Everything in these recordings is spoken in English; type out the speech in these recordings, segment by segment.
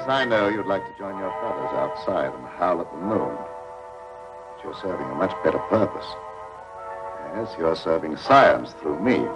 I know you'd like to join your fellows outside and howl at the moon. But you're serving a much better purpose. Yes, you're serving science through me.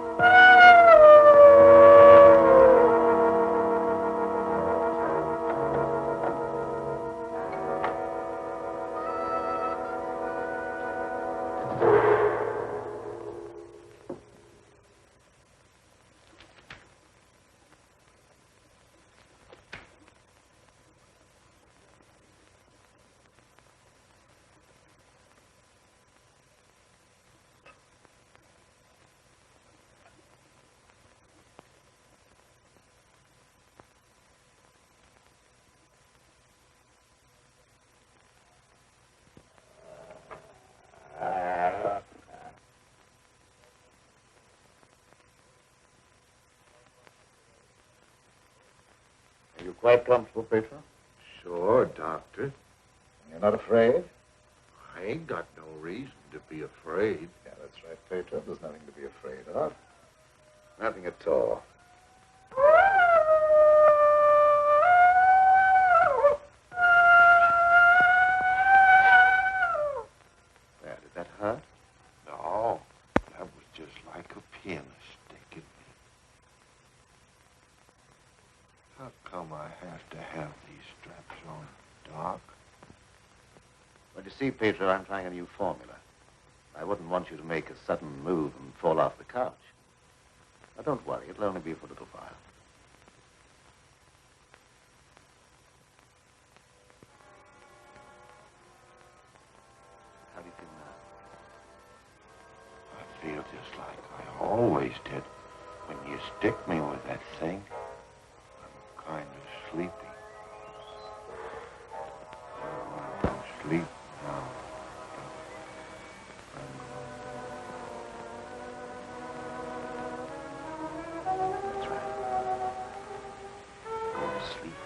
Are you quite comfortable, Petro? Sure, Doctor. You're not afraid? I ain't got no reason to be afraid. Yeah, that's right, Petro. There's nothing to be afraid of. Nothing at all. There, did that hurt? No, that was just like a pin sticking me. How come I have to have these straps on, Doc? Well, you see, Pedro, I'm trying a new formula. I wouldn't want you to make a sudden move and fall off the couch. Now, don't worry. It'll only be for a little while. How do you feel now? I feel just like I always did when you stick me with that thing. I'm kind of sleepy. I want to sleep now. That's right. Go to sleep.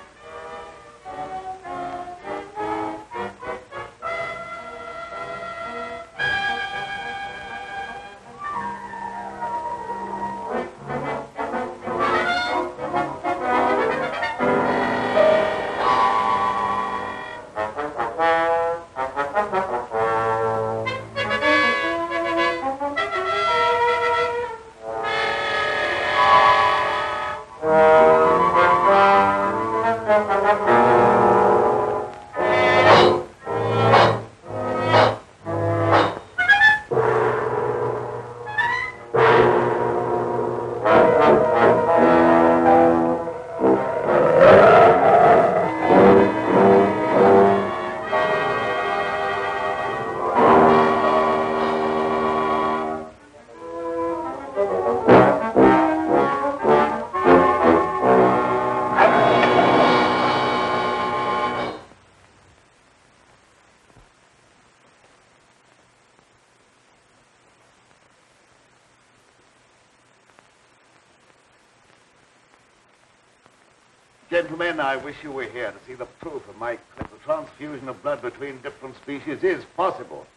Gentlemen, I wish you were here to see the proof of my claim. The transfusion of blood between different species is possible.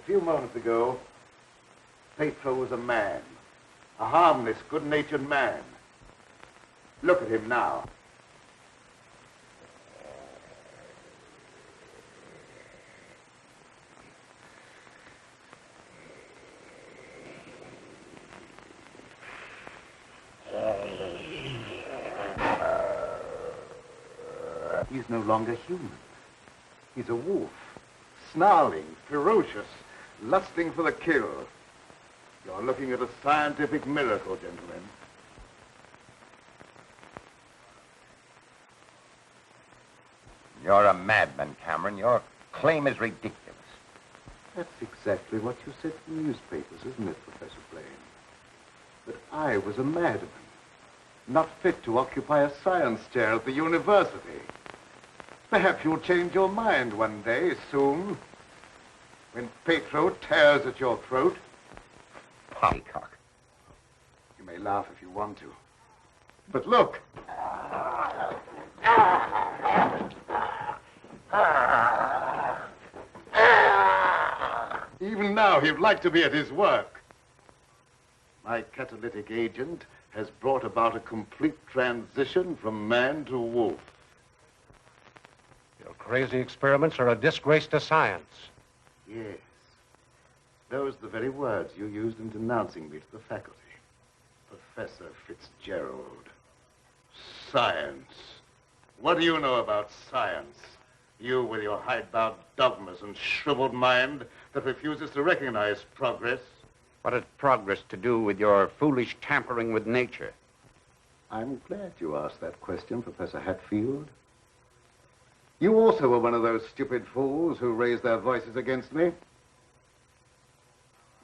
A few moments ago, Petro was a man. A harmless, good-natured man. Look at him now. He's no longer human. He's a wolf, snarling, ferocious, lusting for the kill. You're looking at a scientific miracle, gentlemen. You're a madman, Cameron. Your claim is ridiculous. That's exactly what you said in the newspapers, isn't it, Professor Blaine? That I was a madman, not fit to occupy a science chair at the university. Perhaps you'll change your mind one day, soon, when Petro tears at your throat. Poppycock. You may laugh if you want to. But look. Even now, he'd like to be at his work. My catalytic agent has brought about a complete transition from man to wolf. crazy experiments are a disgrace to science. Yes. Those are the very words you used in denouncing me to the faculty. Professor Fitzgerald. Science. What do you know about science? You with your hidebound dogmas and shriveled mind that refuses to recognize progress. What has progress to do with your foolish tampering with nature? I'm glad you asked that question, Professor Hatfield. You also were one of those stupid fools who raised their voices against me.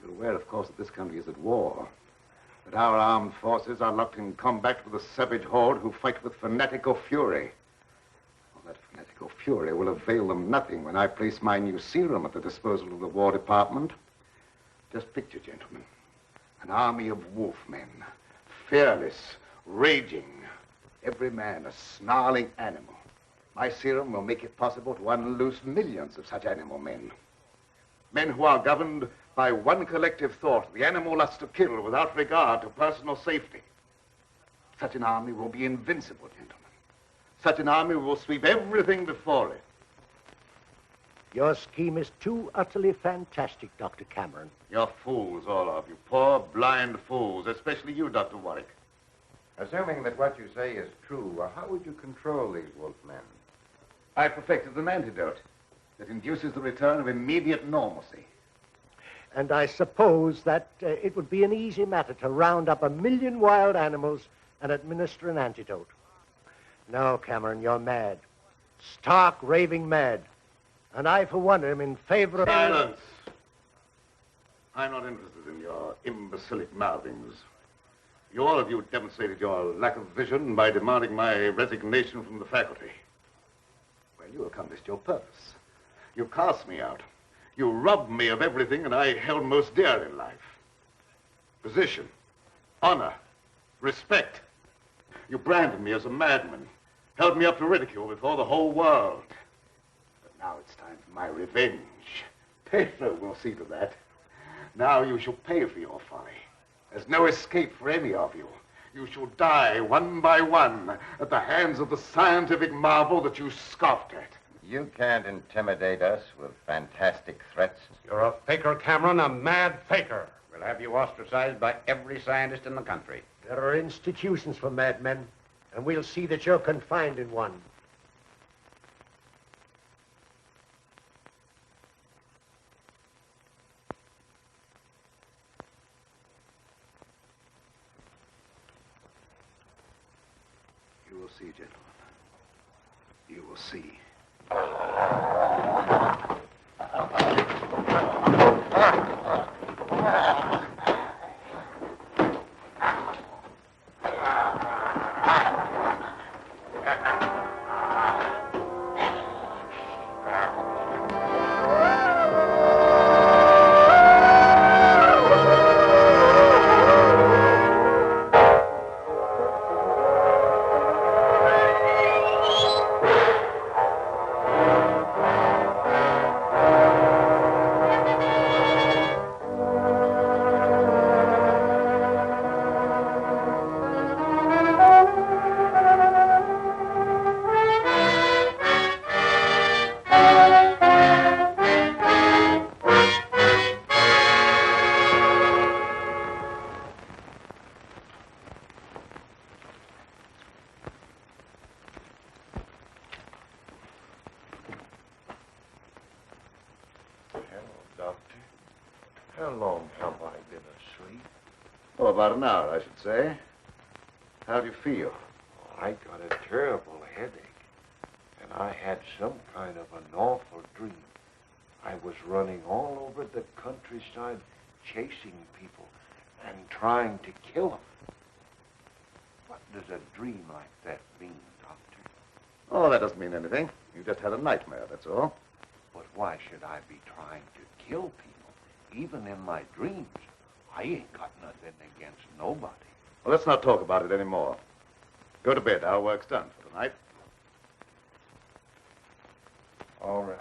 You're aware, of course, that this country is at war. That our armed forces are locked in combat with a savage horde who fight with fanatical fury. Well, that fanatical fury will avail them nothing when I place my new serum at the disposal of the War Department. Just picture, gentlemen, an army of wolfmen, fearless, raging, every man a snarling animal. My serum will make it possible to unloose millions of such animal men. Men who are governed by one collective thought, the animal lust to kill without regard to personal safety. Such an army will be invincible, gentlemen. Such an army will sweep everything before it. Your scheme is too utterly fantastic, Dr. Cameron. You're fools, all of you. Poor, blind fools, especially you, Dr. Warwick. Assuming that what you say is true, how would you control these wolfmen? I perfected an antidote that induces the return of immediate normalcy. And I suppose that it would be an easy matter to round up 1 million wild animals and administer an antidote. No, Cameron, you're mad. Stark, raving mad. And I, for one, am in favor of... Silence! I'm not interested in your imbecilic mouthings. You all of you demonstrated your lack of vision by demanding my resignation from the faculty. Well, you accomplished your purpose. You cast me out. You robbed me of everything that I held most dear in life. Position, honor, respect. You branded me as a madman, held me up to ridicule before the whole world. But now it's time for my revenge. Pedro will see to that. Now you shall pay for your folly. There's no escape for any of you. You shall die one by one at the hands of the scientific marvel that you scoffed at. You can't intimidate us with fantastic threats. You're a faker, Cameron, a mad faker. We'll have you ostracized by every scientist in the country. There are institutions for madmen, and we'll see that you're confined in one. You will see, gentlemen. You will see. How long have I been asleep? Oh, about an hour, I should say. How do you feel? I got a terrible headache, and I had some kind of an awful dream. I was running all over the countryside, chasing people and trying to kill them. What does a dream like that mean, Doctor? Oh, that doesn't mean anything. You just had a nightmare, that's all. But why should I be trying to kill people? Even in my dreams, I ain't got nothing against nobody. Well, let's not talk about it anymore. Go to bed. Our work's done for tonight. All right.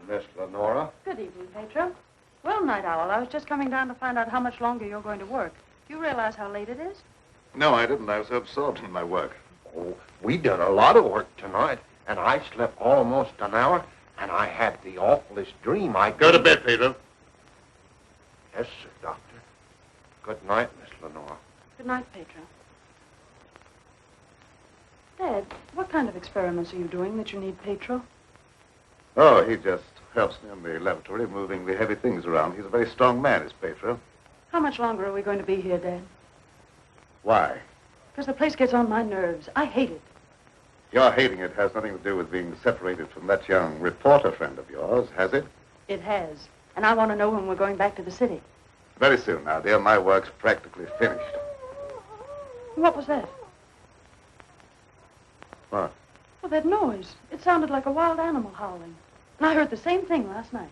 Miss Lenora. Good evening, Pedro. Well, Night Owl, I was just coming down to find out how much longer you're going to work. Do you realize how late it is? No, I didn't. I was so absorbed in my work. Oh, we done a lot of work tonight, and I slept almost an hour, and I had the awfulest dream. Go to bed, Pedro. Yes, sir, Doctor. Good night, Miss Lenora. Good night, Pedro. Dad, what kind of experiments are you doing that you need Pedro? Oh, he just helps me in the laboratory, moving the heavy things around. He's a very strong man, is Pedro. How much longer are we going to be here, Dad? Why? Because the place gets on my nerves. I hate it. Your hating it has nothing to do with being separated from that young reporter friend of yours, has it? It has. And I want to know when we're going back to the city. Very soon now, dear. My work's practically finished. What was that? What? Well, that noise. It sounded like a wild animal howling. And I heard the same thing last night.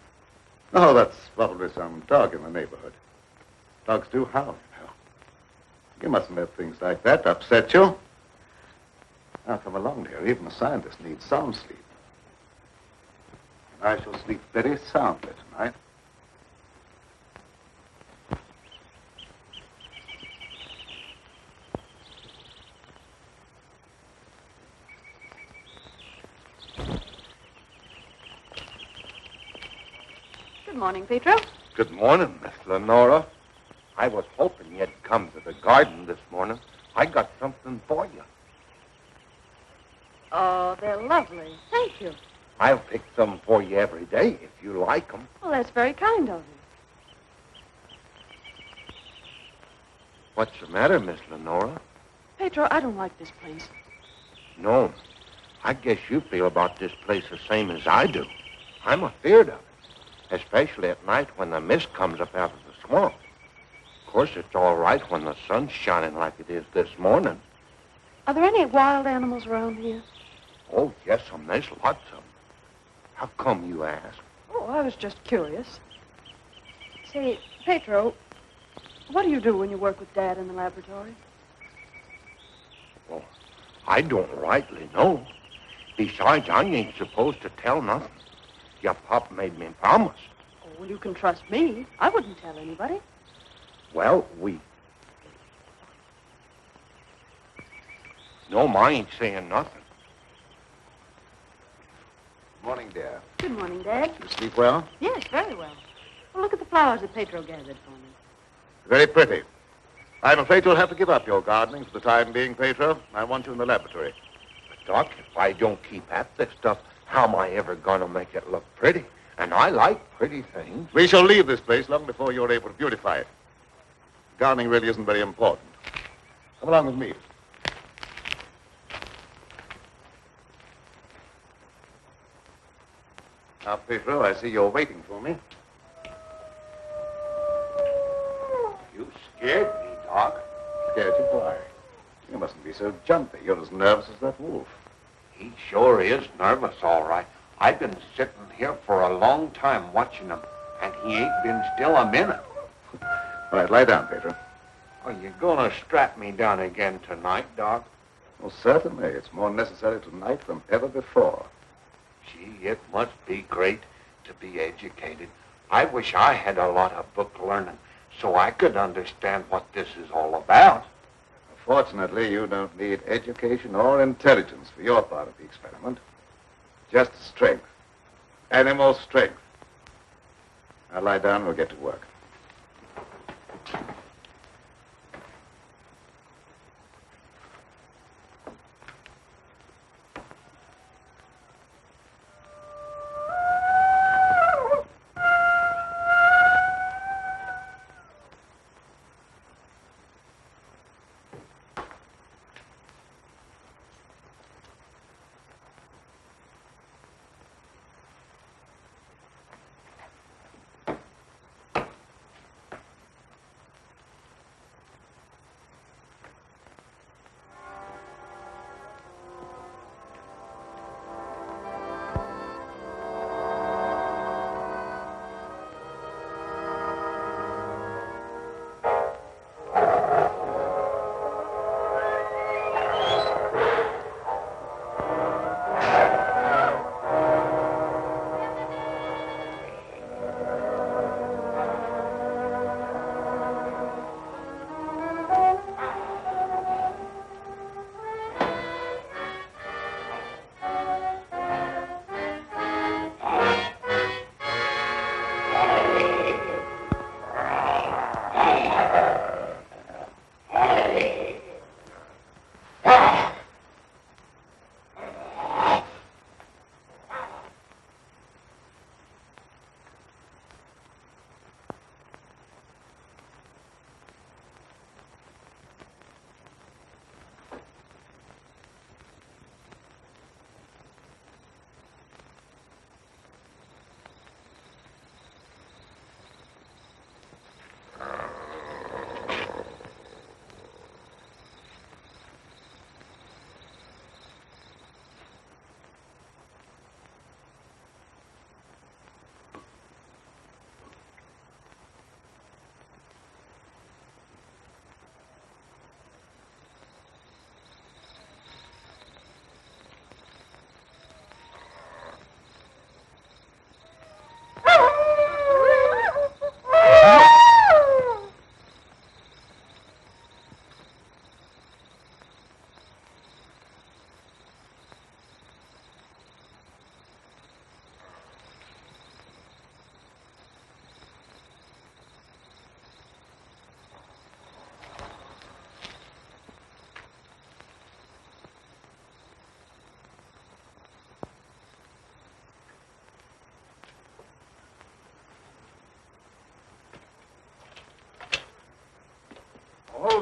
Oh, that's probably some dog in the neighborhood. Dogs do howl, you know. You mustn't let things like that upset you. Now, come along, dear. Even a scientist needs sound sleep. And I shall sleep very soundly tonight. Good morning, Pedro. Good morning, Miss Lenora. I was hoping you'd come to the garden this morning. I got something for you. Oh, they're lovely. Thank you. I'll pick some for you every day if you like them. Well, that's very kind of you. What's the matter, Miss Lenora? Pedro, I don't like this place. No. I guess you feel about this place the same as I do. I'm afeard of it, especially at night when the mist comes up out of the swamp. Of course, it's all right when the sun's shining like it is this morning. Are there any wild animals around here? Oh, yes, there's lots of them. How come you ask? Oh, I was just curious. Say, Pedro, what do you do when you work with Dad in the laboratory? Well, I don't rightly know. Besides, I ain't supposed to tell nothing. Your pop made me promise. Oh, well, you can trust me. I wouldn't tell anybody. Well, No, I ain't saying nothing. Morning, dear. Good morning, Dad. You sleep well? Yes, very well. Well, look at the flowers that Pedro gathered for me. Very pretty. I'm afraid you'll have to give up your gardening for the time being, Pedro. I want you in the laboratory. But, Doc, if I don't keep at this stuff, how am I ever going to make it look pretty? And I like pretty things. We shall leave this place long before you're able to beautify it. Gardening really isn't very important. Come along with me. Now, Pedro, I see you're waiting for me. You scared me, Doc. Scared you? Why? You mustn't be so jumpy. You're as nervous as that wolf. He sure is nervous, all right. I've been sitting here for a long time watching him, and he ain't been still a minute. All right, lie down, Pedro. Are you going to strap me down again tonight, Doc? Well, certainly. It's more necessary tonight than ever before. Gee, it must be great to be educated. I wish I had a lot of book learning so I could understand what this is all about. Fortunately, you don't need education or intelligence for your part of the experiment. Just strength. Animal strength. Now lie down and we'll get to work.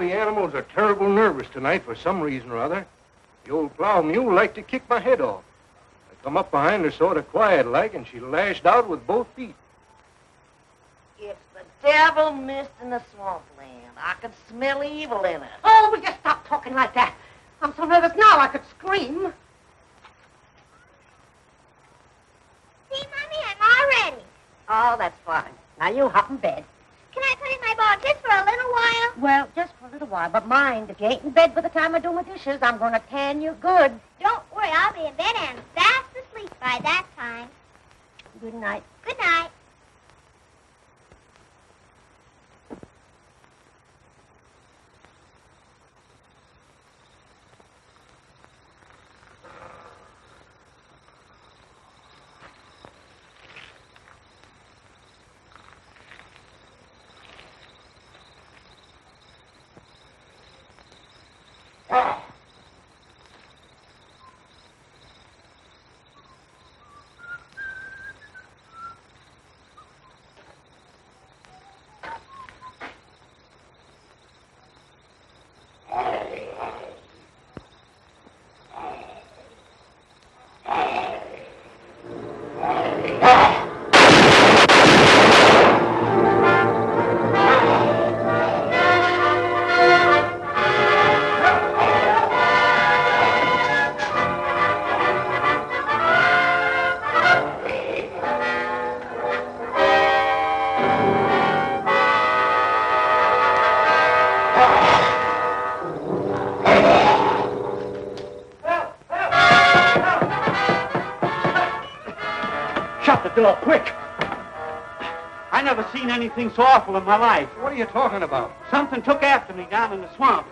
the animals are terrible nervous tonight for some reason or other. The old plow mule liked to kick my head off. I come up behind her sort of quiet-like, and she lashed out with both feet. It's the devil mist in the swampland. I can smell evil in it. Oh, will you stop talking like that? I'm so nervous now I could scream. See, Mommy, I'm all ready. Oh, that's fine. Now you hop in bed. Can I put in my ball just for a little while? Well, just for a little while. But mind, if you ain't in bed by the time I do my dishes, I'm going to tan you good. Don't worry, I'll be in bed and fast asleep by that time. Good night. Good night. Shut the door, quick! I never seen anything so awful in my life. What are you talking about? Something took after me down in the swamp.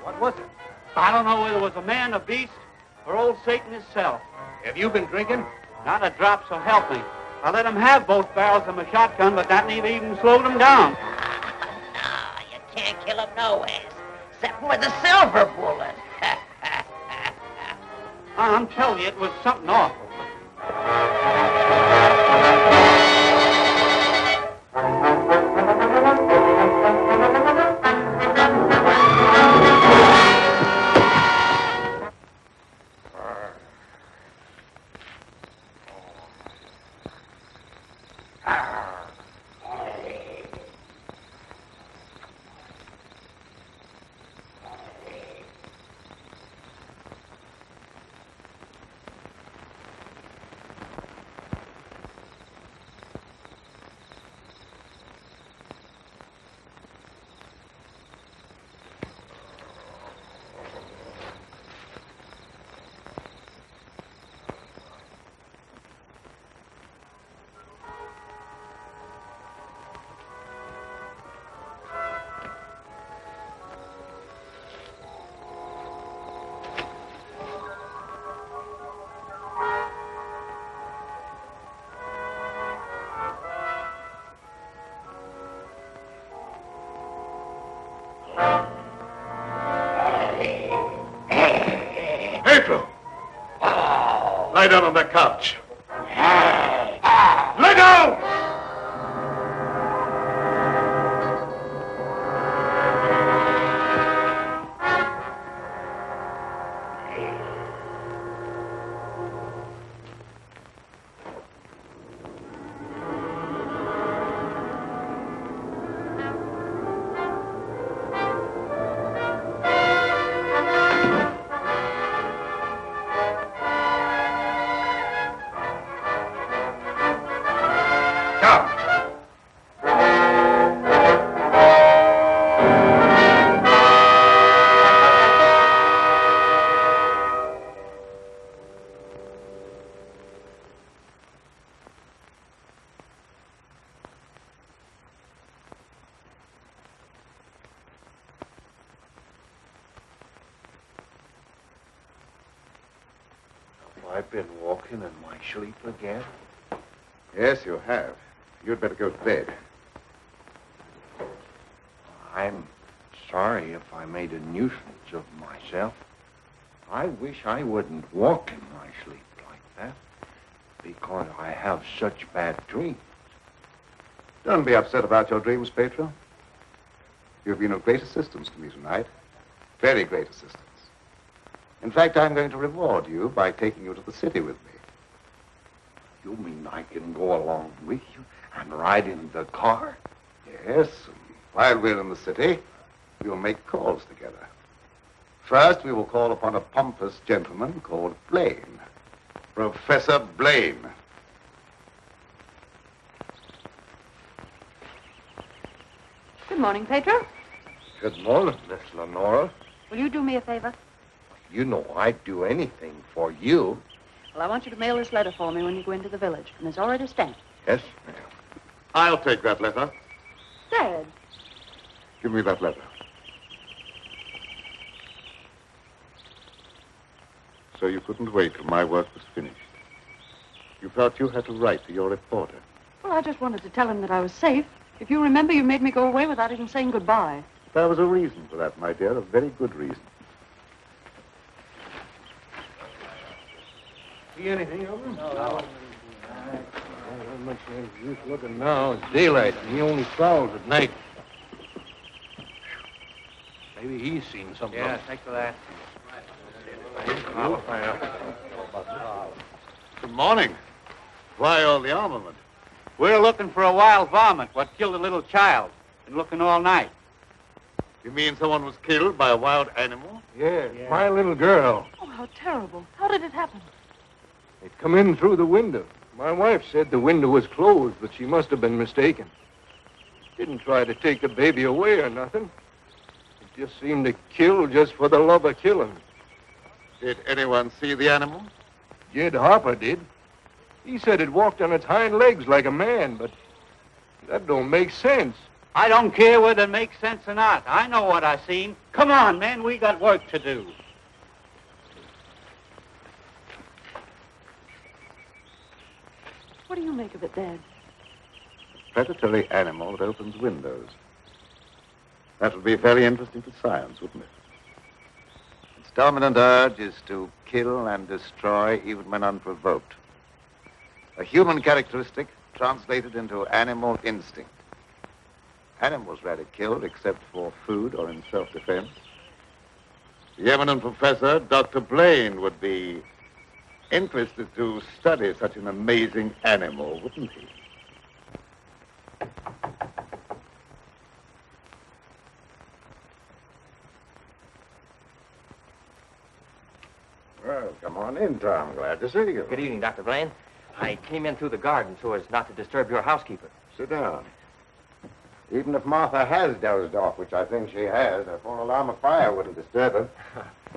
What was it? I don't know whether it was a man, a beast, or old Satan himself. Have you been drinking? Not a drop, so help me. I let him have both barrels of my shotgun, but that never even slowed him down. No, you can't kill him no ways, except with a silver bullet. I'm telling you, it was something awful. Pedro! Lie down on that couch. Lie down! I've been walking in my sleep again. Yes, you have. You'd better go to bed. I'm sorry if I made a nuisance of myself. I wish I wouldn't walk in my sleep like that, because I have such bad dreams. Don't be upset about your dreams, Pedro. You've been of great assistance to me tonight. Very great assistance. In fact, I'm going to reward you by taking you to the city with me. You mean I can go along with you and ride in the car? Yes, and while we're in the city, we'll make calls together. First, we will call upon a pompous gentleman called Blaine. Professor Blaine. Good morning, Pedro. Good morning, Miss Lenora. Will you do me a favor? You know I'd do anything for you. Well, I want you to mail this letter for me when you go into the village. And it's already stamped. Yes, ma'am. I'll take that letter. Dad. Give me that letter. So you couldn't wait till my work was finished. You felt you had to write to your reporter. Well, I just wanted to tell him that I was safe. If you remember, you made me go away without even saying goodbye. There was a reason for that, my dear, a very good reason. See anything of him? No. Not much use looking now. It's daylight, and he only prowls at night. Maybe he's seen something. Yeah, thanks for that. I'll find out. Good morning. Why all the armament? We're looking for a wild varmint what killed a little child. Been looking all night. You mean someone was killed by a wild animal? Yeah, my little girl. Oh, how terrible. How did it happen? It come in through the window. My wife said the window was closed, but she must have been mistaken. Didn't try to take the baby away or nothing. It just seemed to kill just for the love of killing. Did anyone see the animal? Jed Harper did. He said it walked on its hind legs like a man, but that don't make sense. I don't care whether it makes sense or not. I know what I seen. Come on, man, we got work to do. What do you make of it, Dad? A predatory animal that opens windows. That would be very interesting to science, wouldn't it? Its dominant urge is to kill and destroy even when unprovoked. A human characteristic translated into animal instinct. Animals rarely killed except for food or in self-defense. The eminent professor, Dr. Blaine, would be interested to study such an amazing animal, wouldn't he? Well, come on in, Tom. Glad to see you. Good evening, Dr. Blaine. I came in through the garden so as not to disturb your housekeeper. Sit down. Even if Martha has dozed off, which I think she has, a full alarm of fire wouldn't disturb her.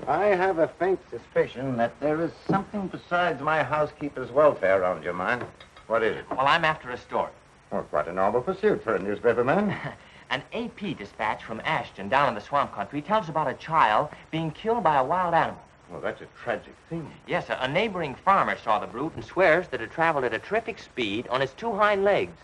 I have a faint suspicion that there is something besides my housekeeper's welfare on your mind. What is it? Well, I'm after a story. Well, quite a novel pursuit for a newspaperman. An AP dispatch from Ashton down in the swamp country tells about a child being killed by a wild animal. Well, that's a tragic thing. Yes, a neighboring farmer saw the brute and swears that it traveled at a terrific speed on its two hind legs.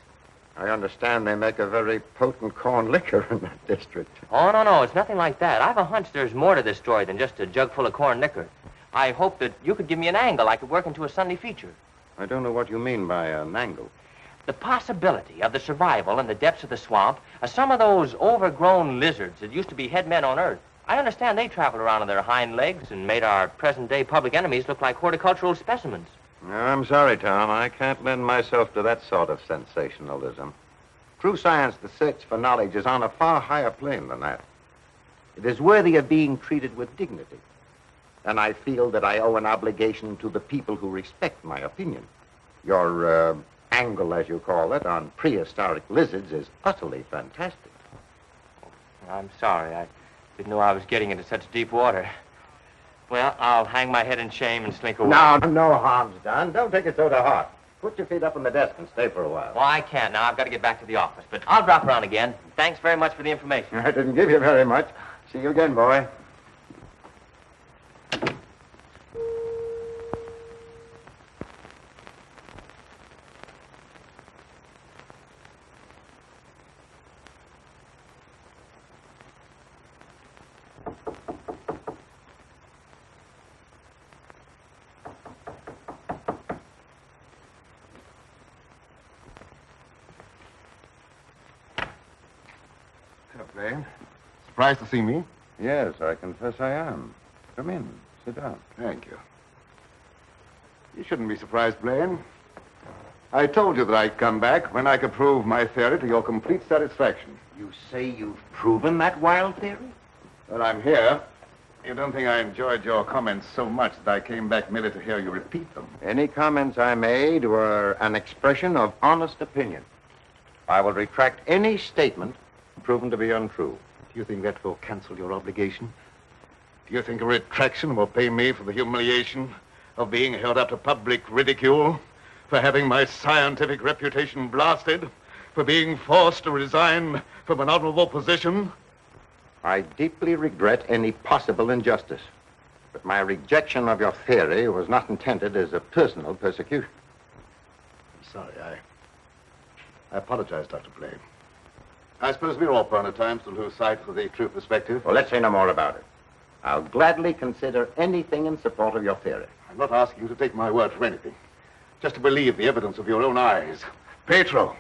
I understand they make a very potent corn liquor in that district. Oh, no, it's nothing like that. I've a hunch there's more to this story than just a jug full of corn liquor. I hope that you could give me an angle I could work into a Sunday feature. I don't know what you mean by an angle. The possibility of the survival in the depths of the swamp of some of those overgrown lizards that used to be head men on Earth. I understand they traveled around on their hind legs and made our present-day public enemies look like horticultural specimens. No, I'm sorry, Tom. I can't lend myself to that sort of sensationalism. True science, the search for knowledge, is on a far higher plane than that. It is worthy of being treated with dignity. And I feel that I owe an obligation to the people who respect my opinion. Your angle, as you call it, on prehistoric lizards is utterly fantastic. I'm sorry. I didn't know I was getting into such deep water. Well, I'll hang my head in shame and slink away. No harm's done. Don't take it so to heart. Put your feet up on the desk and stay for a while. Well, I can't now. I've got to get back to the office. But I'll drop around again. Thanks very much for the information. I didn't give you very much. See you again, boy. Blaine. surprised to see me? Yes, I confess I am. Come in. Sit down. Thank you. You shouldn't be surprised, Blaine. I told you that I'd come back when I could prove my theory to your complete satisfaction. You say you've proven that wild theory? Well, I'm here. You don't think I enjoyed your comments so much that I came back merely to hear you repeat them? Any comments I made were an expression of honest opinion. I will retract any statement proven to be untrue. Do you think that will cancel your obligation? Do you think a retraction will pay me for the humiliation of being held up to public ridicule, for having my scientific reputation blasted, for being forced to resign from an honorable position? I deeply regret any possible injustice, but my rejection of your theory was not intended as a personal persecution. I'm sorry. I apologize, Dr. Blaine. I suppose we're all prone at times to lose sight of the true perspective. Well, let's say no more about it. I'll gladly consider anything in support of your theory. I'm not asking you to take my word for anything. Just to believe the evidence of your own eyes. Pedro.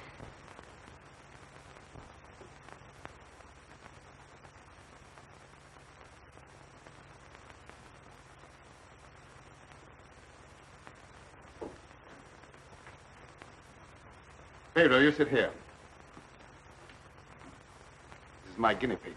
Pedro, you sit here. This is my guinea pig.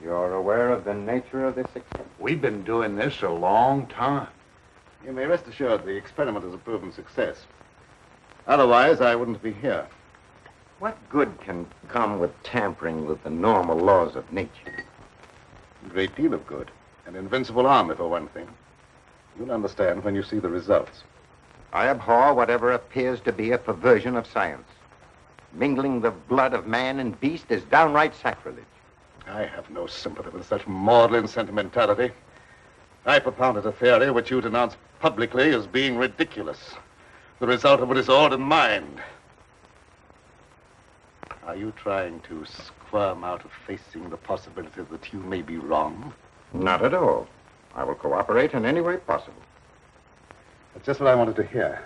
You're aware of the nature of this experiment? We've been doing this a long time. You may rest assured the experiment is a proven success. Otherwise, I wouldn't be here. What good can come with tampering with the normal laws of nature? A great deal of good. An invincible army, for one thing. You'll understand when you see the results. I abhor whatever appears to be a perversion of science. Mingling the blood of man and beast is downright sacrilege. I have no sympathy with such maudlin sentimentality. I propounded a theory which you denounced publicly as being ridiculous. The result of a disordered mind. Are you trying to squirm out of facing the possibility that you may be wrong? Not at all. I will cooperate in any way possible. That's just what I wanted to hear.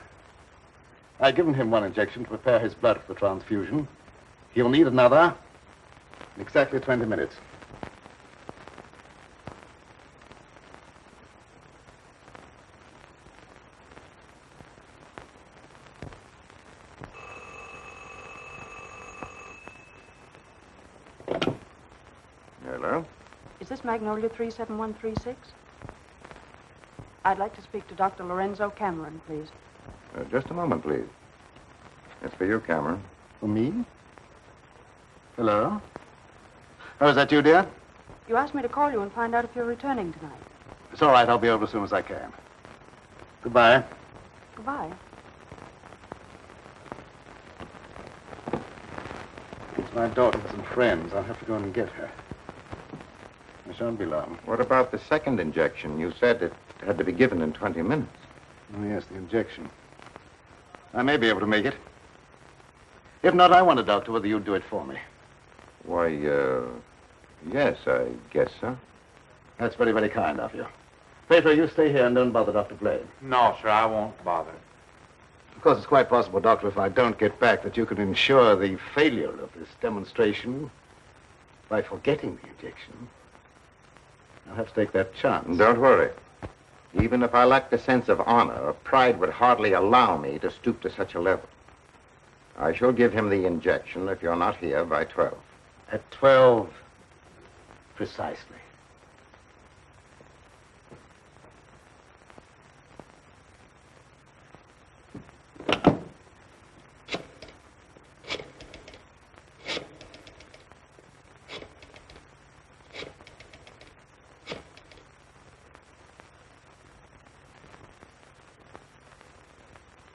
I've given him one injection to prepare his blood for the transfusion. He'll need another in exactly 20 minutes. Hello? Is this Magnolia 37136? I'd like to speak to Dr. Lorenzo Cameron, please. Just a moment, please. It's for you, Cameron. For me? Hello? Oh, is that you, dear? You asked me to call you and find out if you're returning tonight. It's all right. I'll be over as soon as I can. Goodbye. Goodbye. It's my daughter with some friends. I'll have to go and get her. I shan't be long. What about the second injection? You said it had to be given in 20 minutes. Oh, yes, the injection. I may be able to make it. If not, I wonder, Doctor, whether you'd do it for me. Why, yes, I guess so. That's very, very kind of you. Pedro, you stay here and don't bother Dr. Blaine. No, sir, I won't bother. Of course, it's quite possible, Doctor, if I don't get back, that you can ensure the failure of this demonstration by forgetting the injection. I'll have to take that chance. Don't worry. Even if I lacked a sense of honor, pride would hardly allow me to stoop to such a level. I shall give him the injection if you're not here by 12. At 12, precisely.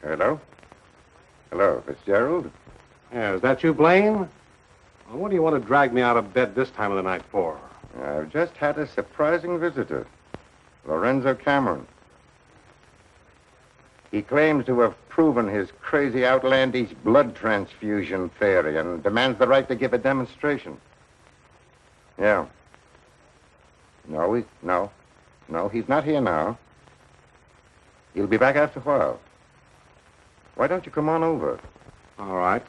Hello? Hello, Fitzgerald? Yeah, is that you, Blaine? Well, what do you want to drag me out of bed this time of the night for? I've just had a surprising visitor, Lorenzo Cameron. He claims to have proven his crazy, outlandish blood transfusion theory and demands the right to give a demonstration. Yeah. No, he's not here now. He'll be back after a while. Why don't you come on over? All right.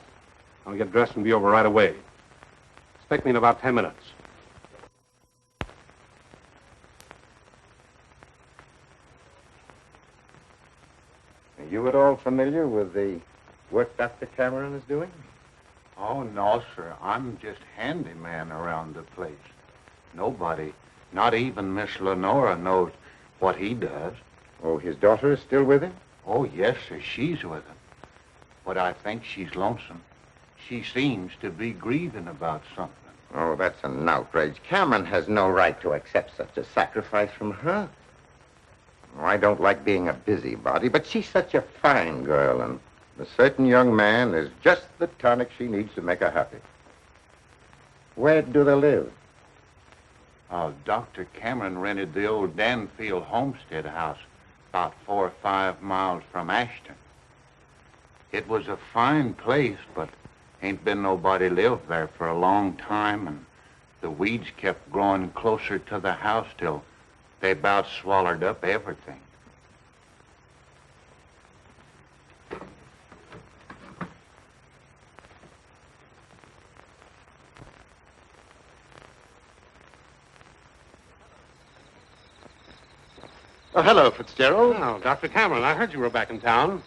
I'll get dressed and be over right away. Expect me in about 10 minutes. Are you at all familiar with the work Dr. Cameron is doing? Oh, no, sir. I'm just handyman around the place. Nobody, not even Miss Lenora, knows what he does. Oh, his daughter is still with him? Oh, yes, sir. She's with him. But I think she's lonesome. She seems to be grieving about something. Oh, that's an outrage. Cameron has no right to accept such a sacrifice from her. Oh, I don't like being a busybody, but she's such a fine girl, and a certain young man is just the tonic she needs to make her happy. Where do they live? Dr. Cameron rented the old Newfield homestead house about 4 or 5 miles from Ashton. It was a fine place, but ain't been nobody lived there for a long time, and the weeds kept growing closer to the house till they about swallowed up everything. Oh, hello, Fitzgerald. Oh, Dr. Cameron, I heard you were back in town.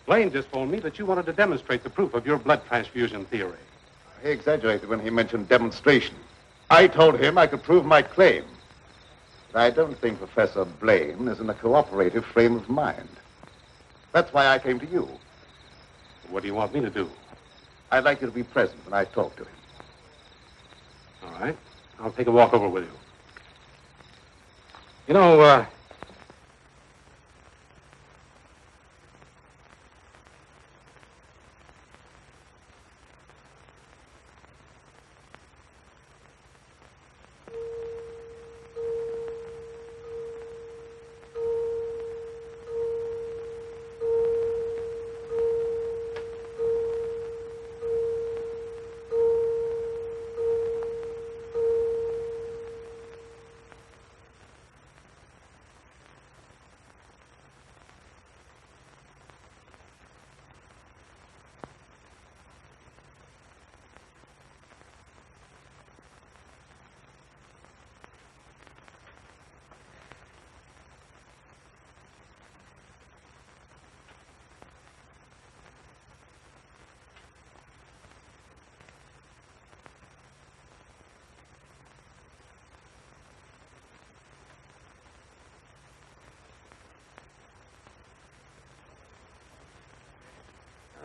Blaine just phoned me that you wanted to demonstrate the proof of your blood transfusion theory. He exaggerated when he mentioned demonstration. I told him I could prove my claim. But I don't think Professor Blaine is in a cooperative frame of mind. That's why I came to you. What do you want me to do? I'd like you to be present when I talk to him. All right. I'll take a walk over with you. You know,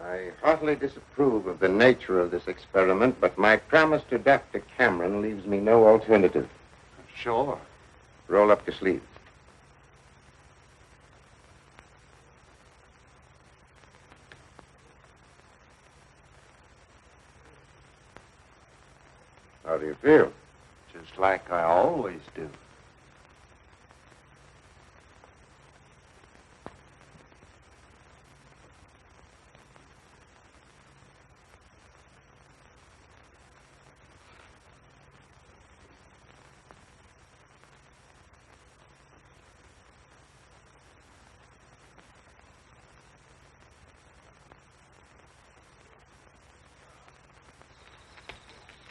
I heartily disapprove of the nature of this experiment, but my promise to Dr. Cameron leaves me no alternative. Sure. Roll up your sleeves. How do you feel? Just like I always do.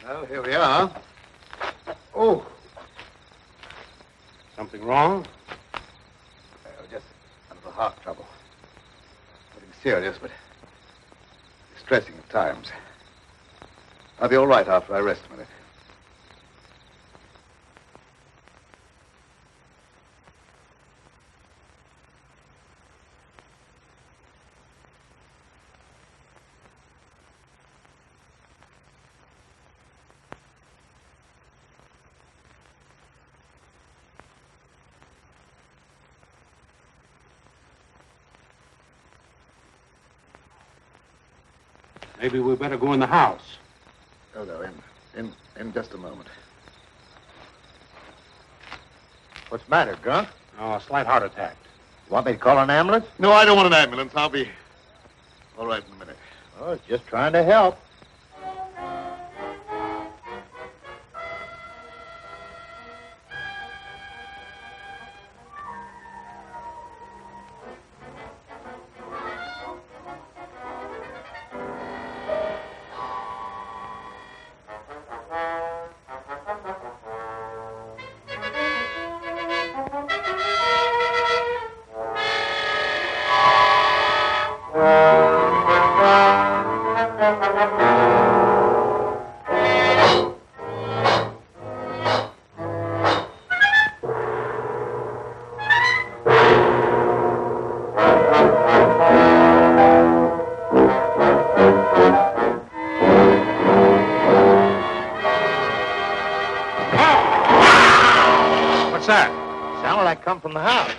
Well, here we are. Oh. something wrong? Just a little heart trouble. Nothing serious, but distressing at times. I'll be all right after I rest a minute. Maybe we better go in the house. Oh, no, in just a moment. What's the matter, Grunt? Oh, a slight heart attack. You want me to call an ambulance? No, I don't want an ambulance. I'll be all right in a minute. Oh, I was just trying to help. What's that? Sounded like come from the house.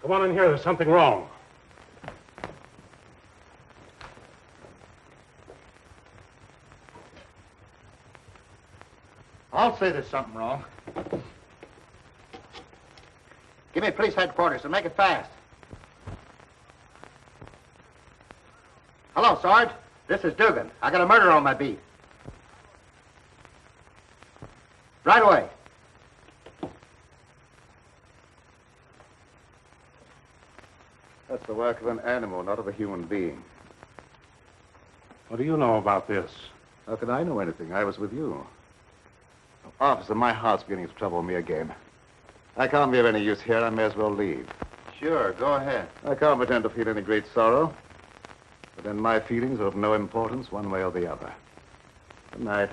Come on in here. There's something wrong. I'll say there's something wrong. Give me police headquarters and make it fast. Hello, Sarge. This is Dugan. I got a murder on my beat. Right away. That's the work of an animal, not of a human being. What do you know about this? How can I know anything? I was with you. Officer, my heart's beginning to trouble me again. I can't be of any use here. I may as well leave. Sure, go ahead. I can't pretend to feel any great sorrow. But then my feelings are of no importance one way or the other. Good night.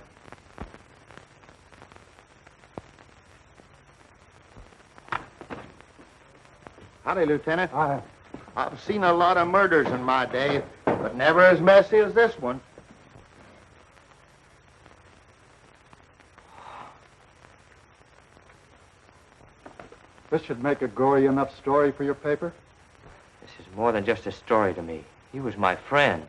Howdy, Lieutenant. I've seen a lot of murders in my day, but never as messy as this one. This should make a gory enough story for your paper? This is more than just a story to me. He was my friend.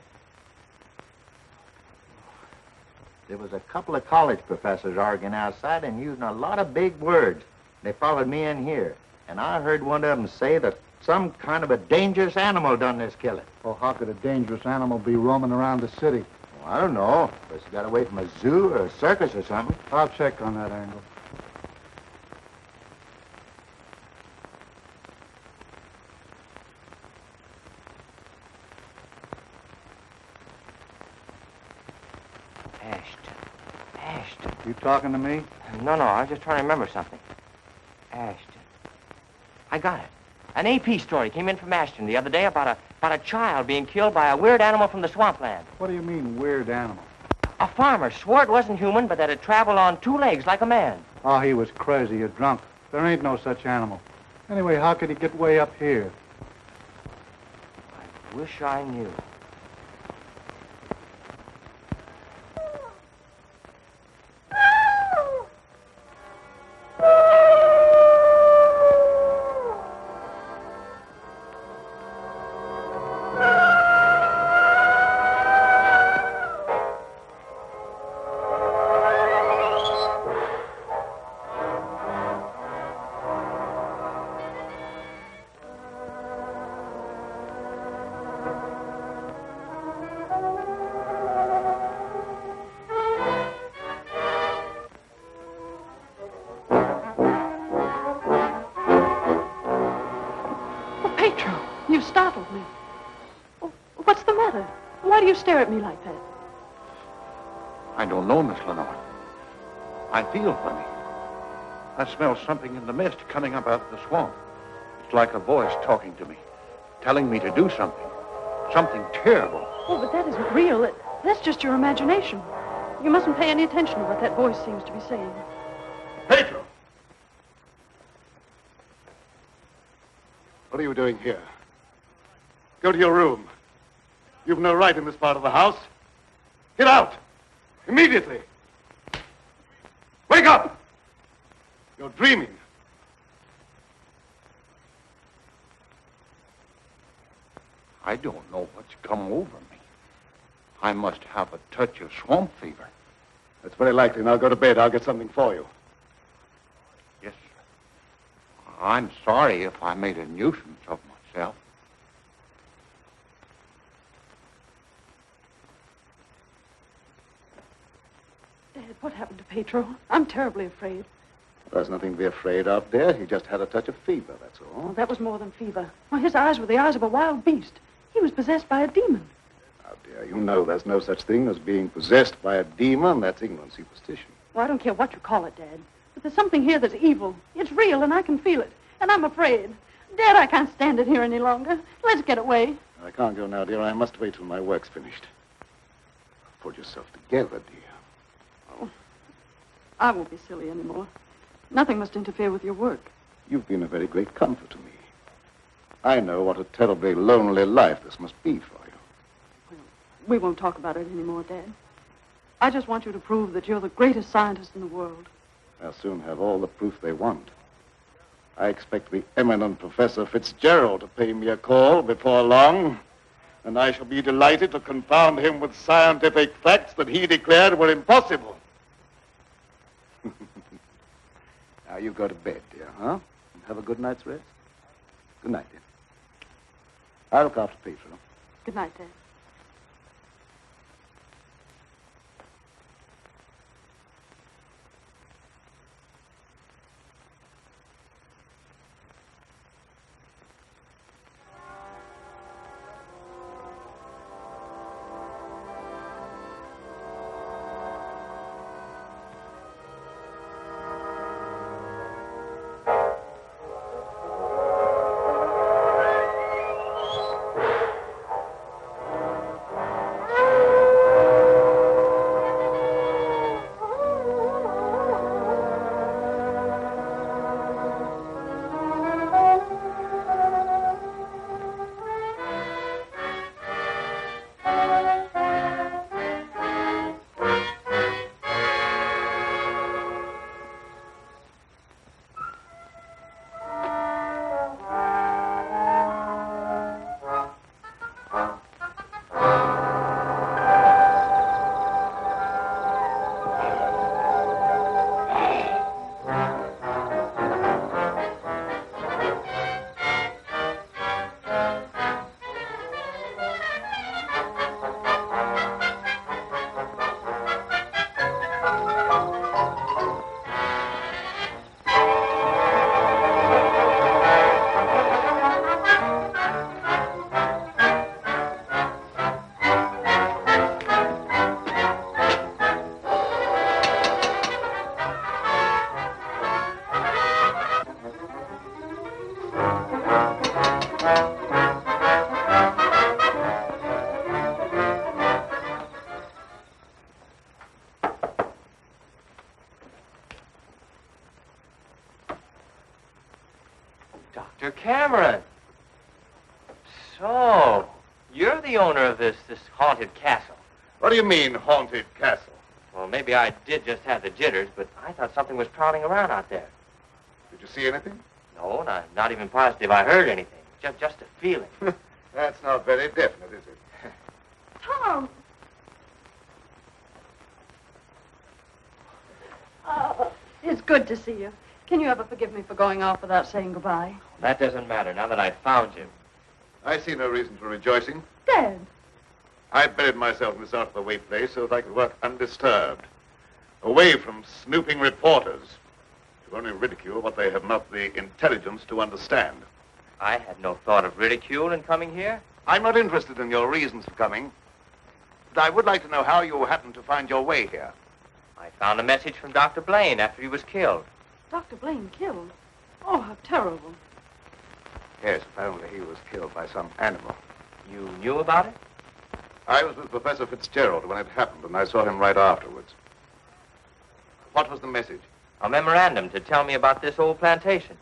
There was a couple of college professors arguing outside and using a lot of big words. They followed me in here, and I heard one of them say that some kind of a dangerous animal done this killing. Well, how could a dangerous animal be roaming around the city? Well, I don't know. Guess he got away from a zoo or a circus or something. I'll check on that angle. Ashton. You talking to me? No, I was just trying to remember something. Ashton. I got it. An AP story came in from Ashton the other day about a child being killed by a weird animal from the swampland. What do you mean, weird animal? A farmer swore it wasn't human, but that it traveled on two legs like a man. Oh, he was crazy or drunk. There ain't no such animal. Anyway, how could he get way up here? I wish I knew. You startled me. Oh, what's the matter? Why do you stare at me like that? I don't know, Miss Lenore. I feel funny. I smell something in the mist coming up out of the swamp. It's like a voice talking to me, telling me to do something. Something terrible. Oh, but that isn't real. That's just your imagination. You mustn't pay any attention to what that voice seems to be saying. Pedro! What are you doing here? Go to your room. You've no right in this part of the house. Get out! Immediately! Wake up! You're dreaming. I don't know what's come over me. I must have a touch of swamp fever. That's very likely. Now go to bed. I'll get something for you. Yes, sir. I'm sorry if I made a nuisance of myself. Dad, what happened to Pedro? I'm terribly afraid. There's nothing to be afraid of, dear. He just had a touch of fever, that's all. Oh, that was more than fever. Well, his eyes were the eyes of a wild beast. He was possessed by a demon. Now, dear, you know there's no such thing as being possessed by a demon. That's ignorant superstition. Well, I don't care what you call it, Dad. But there's something here that's evil. It's real, and I can feel it. And I'm afraid. Dad, I can't stand it here any longer. Let's get away. I can't go now, dear. I must wait till my work's finished. Pull yourself together, dear. Oh, I won't be silly anymore. Nothing must interfere with your work. You've been a very great comfort to me. I know what a terribly lonely life this must be for you. Well, we won't talk about it anymore, Dad. I just want you to prove that you're the greatest scientist in the world. They'll soon have all the proof they want. I expect the eminent Professor Fitzgerald to pay me a call before long, and I shall be delighted to confound him with scientific facts that he declared were impossible. Now you go to bed, dear, huh? And have a good night's rest. Good night, dear. I'll look after Pedro. Good night, Dad. Dr. Cameron. So, you're the owner of this haunted castle. What do you mean, haunted castle? Well, maybe I did just have the jitters, but I thought something was prowling around out there. Did you see anything? No, and I'm not even positive I heard anything. Just a feeling. That's not very definite, is it? Tom! It's good to see you. Can you ever forgive me for going off without saying goodbye? That doesn't matter now that I've found you. I see no reason for rejoicing. Dad! I buried myself in this out-of-the-way place so that I could work undisturbed, away from snooping reporters who only ridicule what they have not the intelligence to understand. I had no thought of ridicule in coming here. I'm not interested in your reasons for coming, but I would like to know how you happened to find your way here. I found a message from Dr. Blaine after he was killed. Dr. Blaine killed? Oh, how terrible. Yes, apparently he was killed by some animal. You knew about it? I was with Professor Fitzgerald when it happened, and I saw him right afterwards. What was the message? A memorandum to tell me about this old plantation.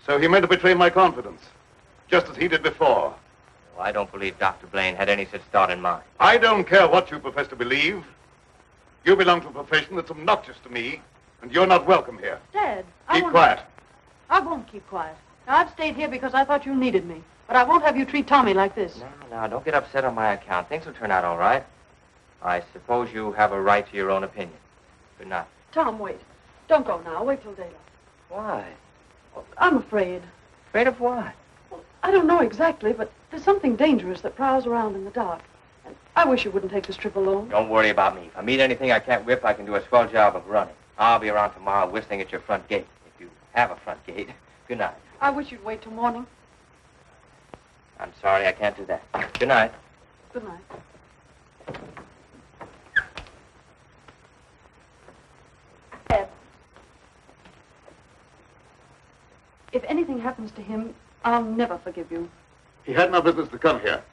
So he meant to betray my confidence, just as he did before. Well, I don't believe Dr. Blaine had any such thought in mind. I don't care what you profess to believe. You belong to a profession that's obnoxious to me, and you're not welcome here. Dad, Keep quiet. I won't keep quiet. Now, I've stayed here because I thought you needed me, but I won't have you treat Tommy like this. Now, don't get upset on my account. Things will turn out all right. I suppose you have a right to your own opinion. Good night. Tom, wait. Don't go now. Wait till daylight. Why? Well, I'm afraid. Afraid of what? Well, I don't know exactly, but there's something dangerous that prowls around in the dark. And I wish you wouldn't take this trip alone. Don't worry about me. If I meet anything I can't whip, I can do a swell job of running. I'll be around tomorrow whistling at your front gate, if you have a front gate. Good night. I wish you'd wait till morning. I'm sorry, I can't do that. Good night. Good night. Ed, if anything happens to him, I'll never forgive you. He had no business to come here.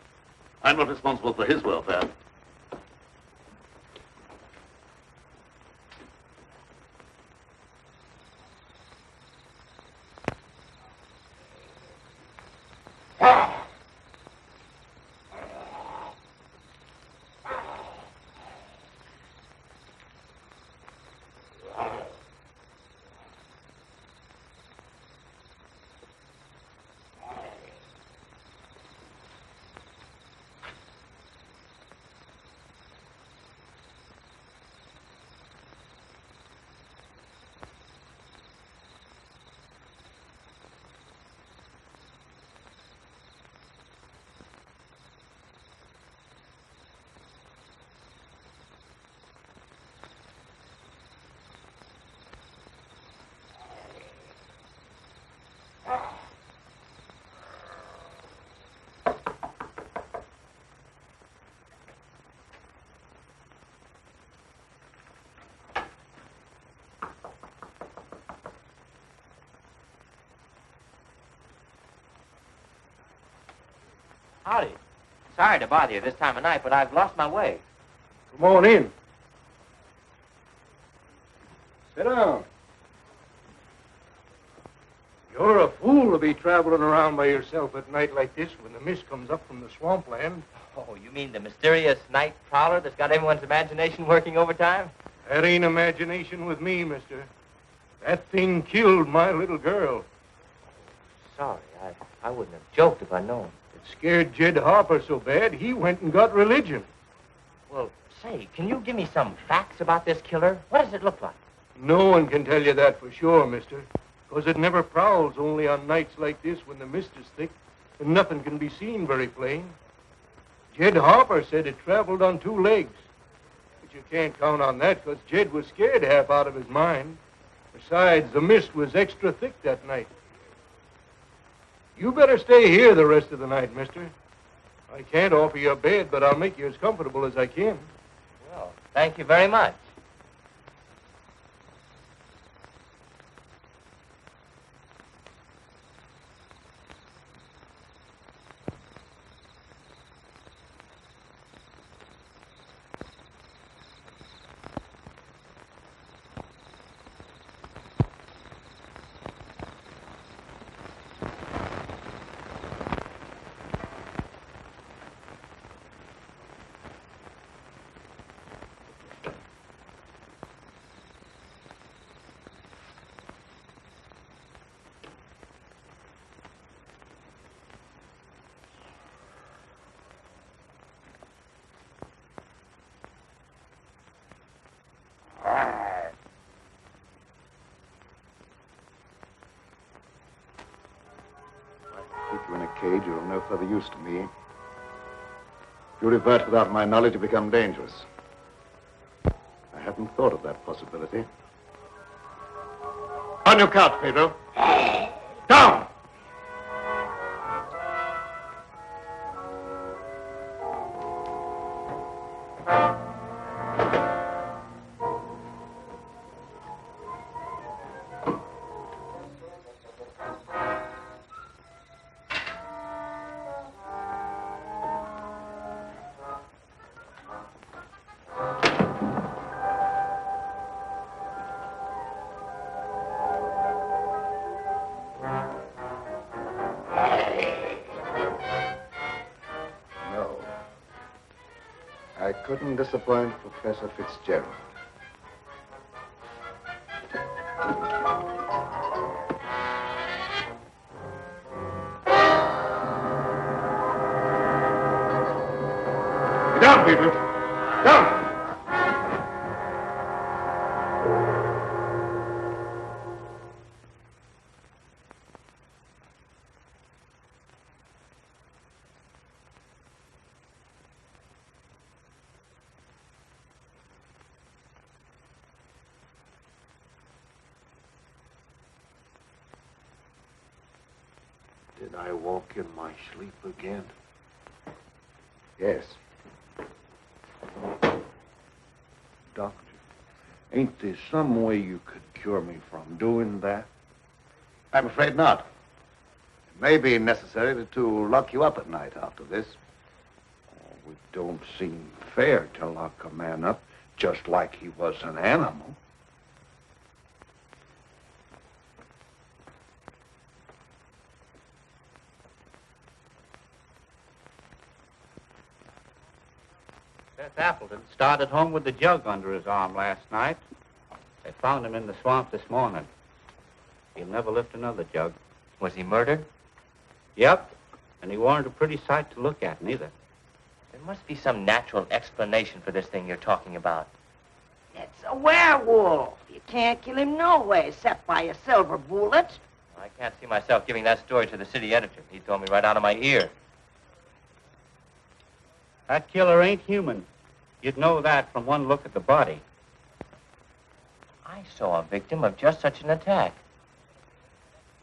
I'm not responsible for his welfare. Howdy. Sorry to bother you this time of night, but I've lost my way. Come on in. Sit down. You're a fool to be traveling around by yourself at night like this when the mist comes up from the swampland. Oh, you mean the mysterious night prowler that's got everyone's imagination working overtime? That ain't imagination with me, mister. That thing killed my little girl. Sorry, I wouldn't have joked if I'd known. It scared Jed Harper so bad, he went and got religion. Well, say, can you give me some facts about this killer? What does it look like? No one can tell you that for sure, mister. Because it never prowls only on nights like this when the mist is thick and nothing can be seen very plain. Jed Harper said it traveled on 2 legs. But you can't count on that because Jed was scared half out of his mind. Besides, the mist was extra thick that night. You better stay here the rest of the night, mister. I can't offer you a bed, but I'll make you as comfortable as I can. Well, thank you very much. Keep you in a cage, you're of no further use to me. If you revert without my knowledge, you become dangerous. I hadn't thought of that possibility. On your couch, Pedro. Down! I couldn't disappoint Professor Fitzgerald. Get down, people. Down! Did I walk in my sleep again? Yes. Doctor, ain't there some way you could cure me from doing that? I'm afraid not. It may be necessary to lock you up at night after this. Oh, it don't seem fair to lock a man up just like he was an animal. Seth Appleton started home with the jug under his arm last night. They found him in the swamp this morning. He'll never lift another jug. Was he murdered? Yep, and he weren't a pretty sight to look at, neither. There must be some natural explanation for this thing you're talking about. It's a werewolf. You can't kill him no way except by a silver bullet. I can't see myself giving that story to the city editor. He told me right out of my ear. That killer ain't human. You'd know that from one look at the body. I saw a victim of just such an attack.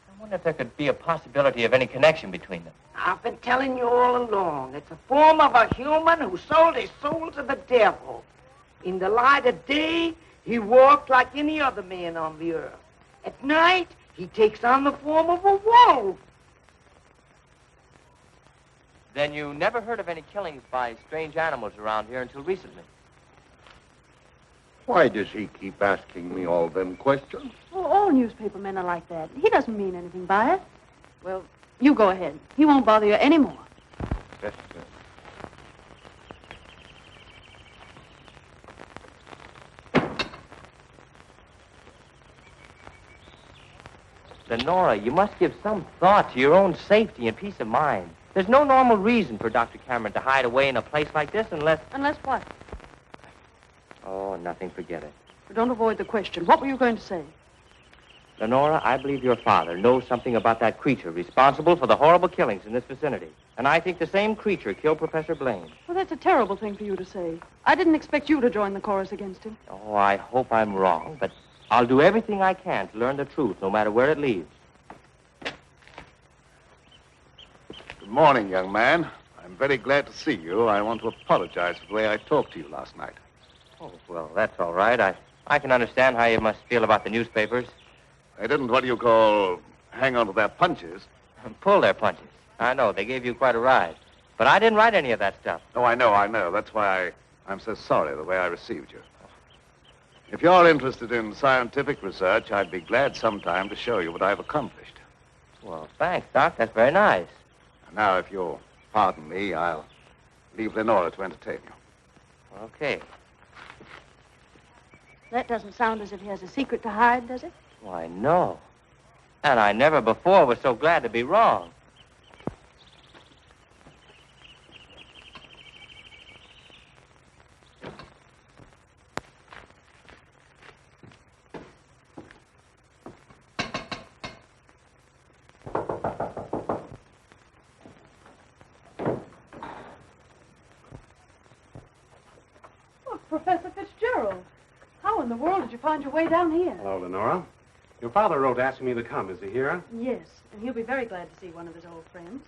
I wonder if there could be a possibility of any connection between them. I've been telling you all along. It's a form of a human who sold his soul to the devil. In the light of day, he walked like any other man on the earth. At night, he takes on the form of a wolf. Then you never heard of any killings by strange animals around here until recently? Why does he keep asking me all them questions? Well, all newspaper men are like that. He doesn't mean anything by it. Well, you go ahead. He won't bother you anymore. Yes, Lenora, you must give some thought to your own safety and peace of mind. There's no normal reason for Dr. Cameron to hide away in a place like this unless... Unless what? Oh, nothing. Forget it. Don't avoid the question. What were you going to say? Lenora, I believe your father knows something about that creature responsible for the horrible killings in this vicinity. And I think the same creature killed Professor Blaine. Well, that's a terrible thing for you to say. I didn't expect you to join the chorus against him. Oh, I hope I'm wrong, but I'll do everything I can to learn the truth, no matter where it leads. Good morning, young man. I'm very glad to see you. I want to apologize for the way I talked to you last night. Oh, well, that's all right. I can understand how you must feel about the newspapers. I didn't, what do you call, hang on to their punches. Pull their punches. I know, they gave you quite a ride. But I didn't write any of that stuff. Oh, I know. That's why I'm so sorry the way I received you. If you're interested in scientific research, I'd be glad sometime to show you what I've accomplished. Well, thanks, Doc. That's very nice. Now, if you'll pardon me, I'll leave Lenora to entertain you. Okay. That doesn't sound as if he has a secret to hide, does it? Why, no. And I never before was so glad to be wrong. Oh, Professor Fitzgerald. How in the world did you find your way down here? Hello, Lenora. Your father wrote asking me to come. Is he here? Yes, and he'll be very glad to see one of his old friends.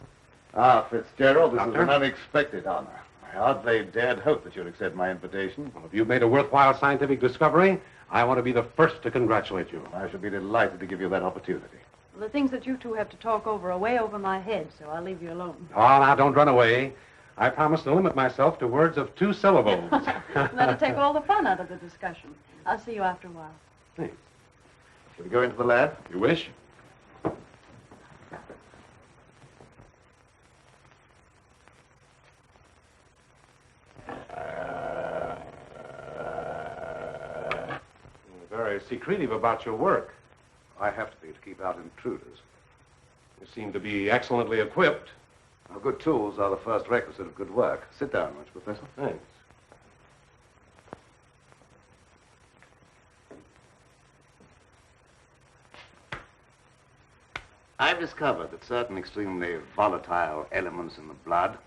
Ah, Fitzgerald, this is Doctor? an unexpected honor. I hardly dared hope that you'd accept my invitation. Well, if you've made a worthwhile scientific discovery, I want to be the first to congratulate you. I shall be delighted to give you that opportunity. Well, the things that you two have to talk over are way over my head, so I'll leave you alone. Oh, now, don't run away. I promise to limit myself to words of 2 syllables. That'll take all the fun out of the discussion. I'll see you after a while. Thanks. Shall we go into the lab? You wish? You're very secretive about your work. I have to be to keep out intruders. You seem to be excellently equipped. Now, good tools are the first requisite of good work. Sit down, won't you, Professor? Thanks. I've discovered that certain extremely volatile elements in the blood,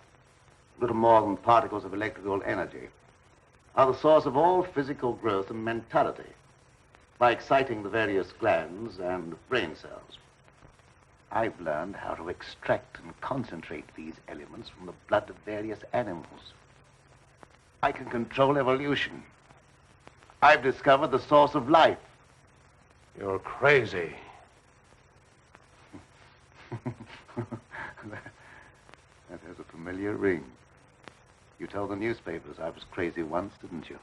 little more than particles of electrical energy, are the source of all physical growth and mentality by exciting the various glands and brain cells. I've learned how to extract and concentrate these elements from the blood of various animals. I can control evolution. I've discovered the source of life. You're crazy. That has a familiar ring. You told the newspapers I was crazy once, didn't you?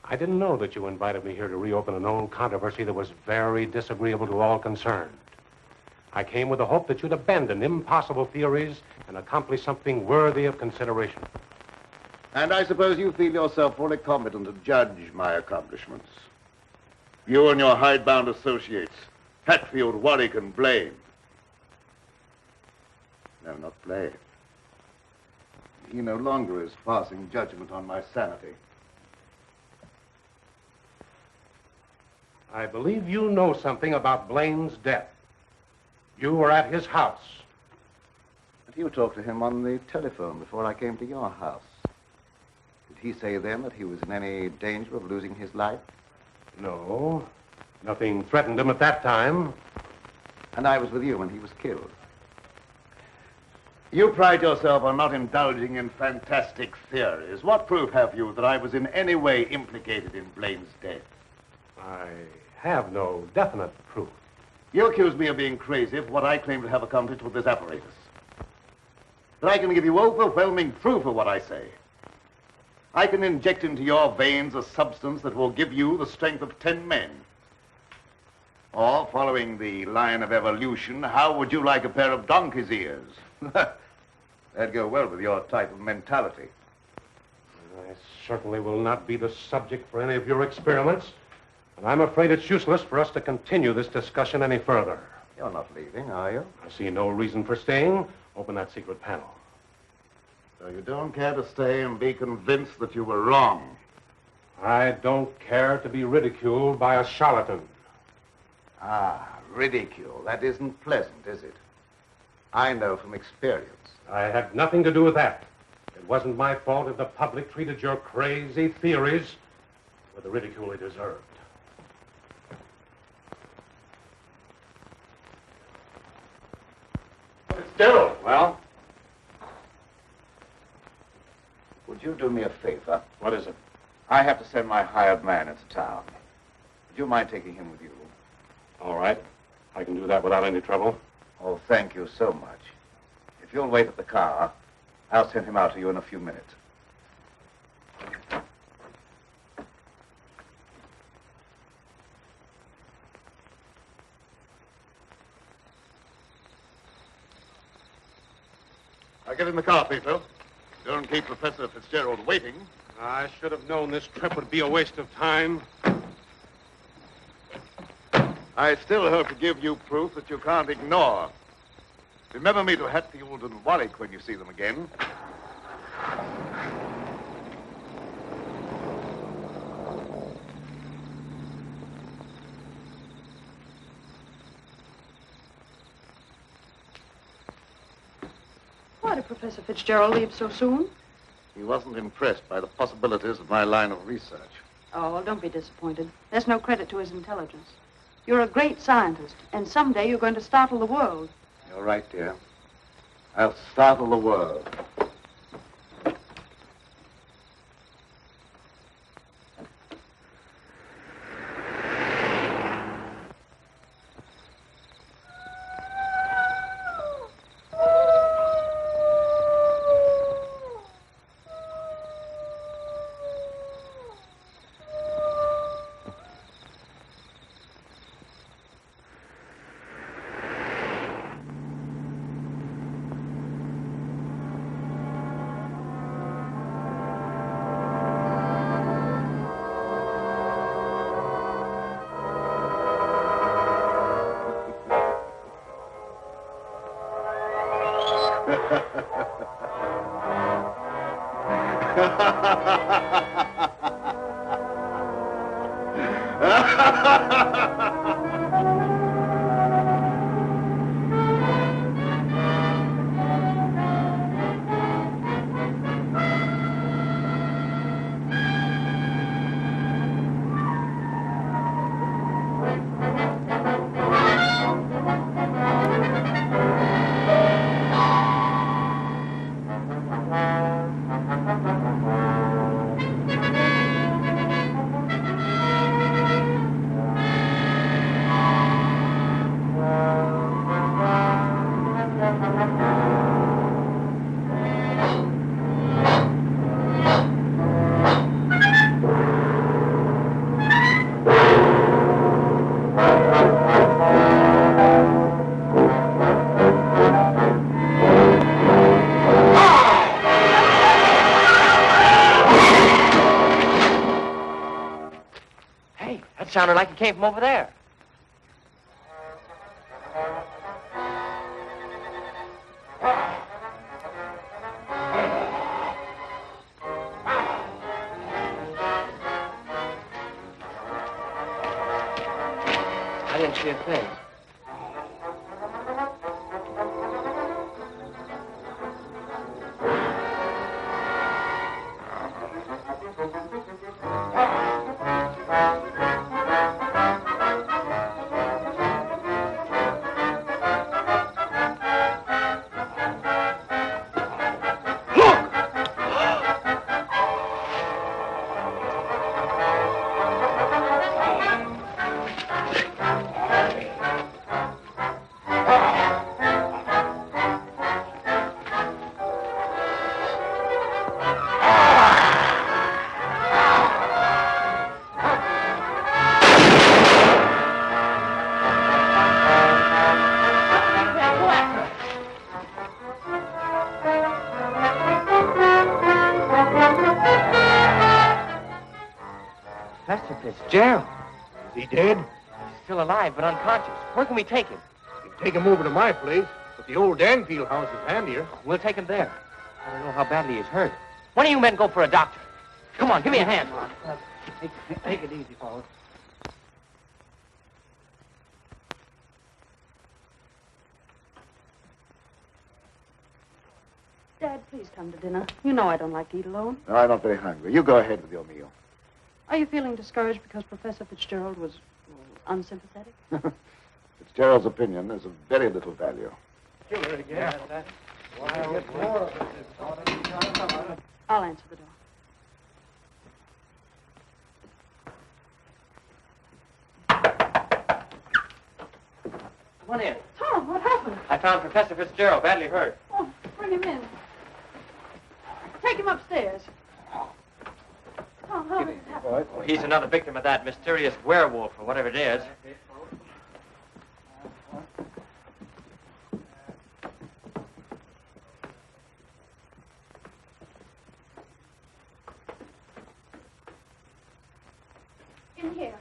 I didn't know that you invited me here to reopen an old controversy that was very disagreeable to all concerned. I came with the hope that you'd abandon impossible theories and accomplish something worthy of consideration. And I suppose you feel yourself fully competent to judge my accomplishments. You and your hidebound associates, Hatfield, Warwick, and Blaine. No, not Blaine. He no longer is passing judgment on my sanity. I believe you know something about Blaine's death. You were at his house. And you talked to him on the telephone before I came to your house. Did he say then that he was in any danger of losing his life? No. Nothing threatened him at that time. And I was with you when he was killed. You pride yourself on not indulging in fantastic theories. What proof have you that I was in any way implicated in Blaine's death? I have no definite proof. You accuse me of being crazy for what I claim to have accomplished with this apparatus. that I can give you overwhelming proof of what I say. I can inject into your veins a substance that will give you the strength of 10 men. Or, following the line of evolution, how would you like a pair of donkey's ears? That'd go well with your type of mentality. I certainly will not be the subject for any of your experiments, and I'm afraid it's useless for us to continue this discussion any further. You're not leaving, are you? I see no reason for staying. Open that secret panel. So you don't care to stay and be convinced that you were wrong? I don't care to be ridiculed by a charlatan. Ah, ridicule. That isn't pleasant, is it? I know from experience. I had nothing to do with that. It wasn't my fault if the public treated your crazy theories with the ridicule they deserved. Fitzgerald. Well? Would you do me a favor? What is it? I have to send my hired man into town. Would you mind taking him with you? All right. I can do that without any trouble. Oh, thank you so much. If you'll wait at the car, I'll send him out to you in a few minutes. I'll get in the car, Peter. Don't keep Professor Fitzgerald waiting. I should have known this trip would be a waste of time. I still hope to give you proof that you can't ignore. Remember me to Hatfield and Warwick when you see them again. Why did Professor Fitzgerald leave so soon? He wasn't impressed by the possibilities of my line of research. Oh, well, don't be disappointed. There's no credit to his intelligence. You're a great scientist, and someday you're going to startle the world. You're right, dear. I'll startle the world. Sounded like it came from over there. I didn't see a thing. Professor Fitzgerald. Is he dead? He's still alive, but unconscious. Where can we take him? You can take him over to my place, but the old Danfield house is handier. We'll take him there. I don't know how badly he's hurt. One of you men go for a doctor. Come on, give me a hand. Take it easy, fellas. Dad, please come to dinner. You know I don't like to eat alone. No, I'm not very hungry. You go ahead with your meal. Are you feeling discouraged because Professor Fitzgerald was unsympathetic? Fitzgerald's opinion is of very little value. Kill her again. I'll answer the door. Come on in. Tom, what happened? I found Professor Fitzgerald badly hurt. Oh, bring him in. Take him upstairs. Tom, how did it happen? Oh, he's another victim of that mysterious werewolf, or whatever it is. In here.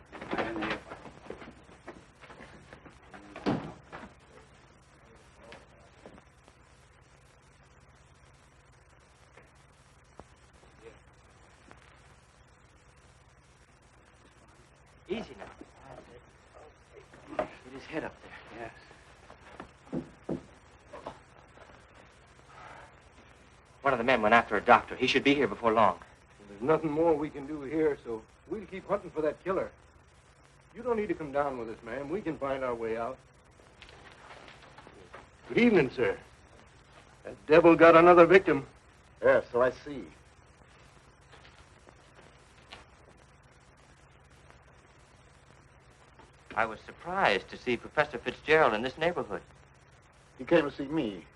Easy now. Get his head up there. Yes. One of the men went after a doctor. He should be here before long. There's nothing more we can do here, so we'll keep hunting for that killer. You don't need to come down with us, ma'am. We can find our way out. Good evening, sir. That devil got another victim. Yes, so I see. I was surprised to see Professor Fitzgerald in this neighborhood. He came to see me.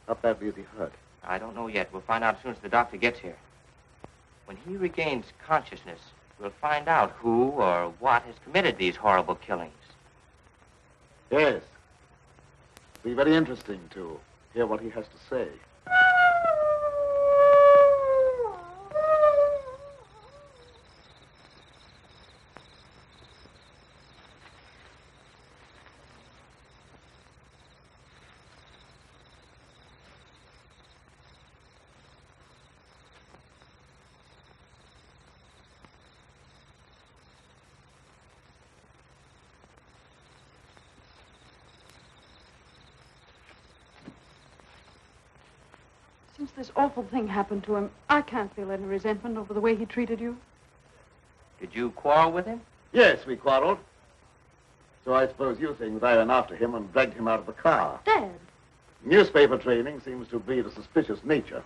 How badly is he hurt? I don't know yet. We'll find out as soon as the doctor gets here. When he regains consciousness, we'll find out who or what has committed these horrible killings. Yes. It'll be very interesting to hear what he has to say. Since this awful thing happened to him, I can't feel any resentment over the way he treated you. Did you quarrel with him? Yes, we quarreled. So I suppose you think that I went after him and dragged him out of the car. Dad. Newspaper training seems to breed a suspicious nature.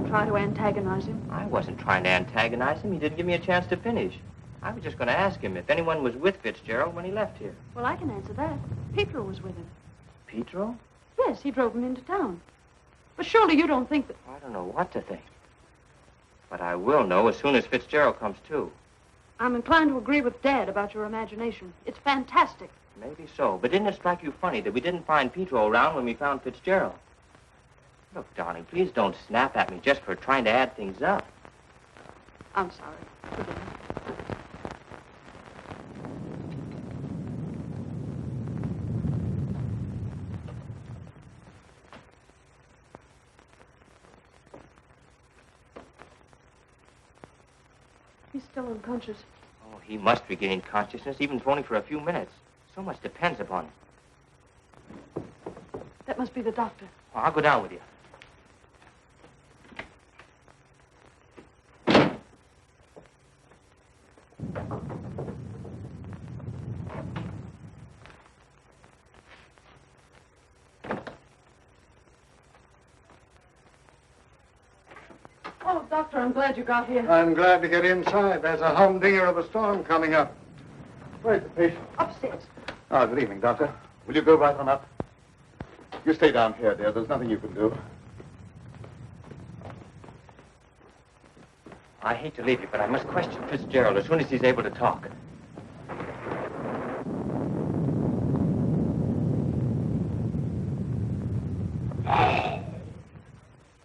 Try to antagonize him. I wasn't trying to antagonize him. He didn't give me a chance to finish. I was just going to ask him if anyone was with Fitzgerald when he left here. Well, I can answer that. Pietro was with him. Pietro? Yes, he drove him into town. But surely you don't think that... I don't know what to think. But I will know as soon as Fitzgerald comes to. I'm inclined to agree with Dad about your imagination. It's fantastic. Maybe so. But didn't it strike you funny that we didn't find Pietro around when we found Fitzgerald? Look, darling, please don't snap at me just for trying to add things up. I'm sorry. Forgive me. He's still unconscious. Oh, he must regain consciousness, even if only for a few minutes. So much depends upon it. That must be the doctor. Oh, I'll go down with you. Oh, Doctor, I'm glad you got here. I'm glad to get inside. There's a humdinger of a storm coming up. Where's the patient? Upstairs. Ah, good evening, Doctor. Will you go right on up? You stay down here, dear. There's nothing you can do. I hate to leave you, but I must question Fitzgerald as soon as he's able to talk.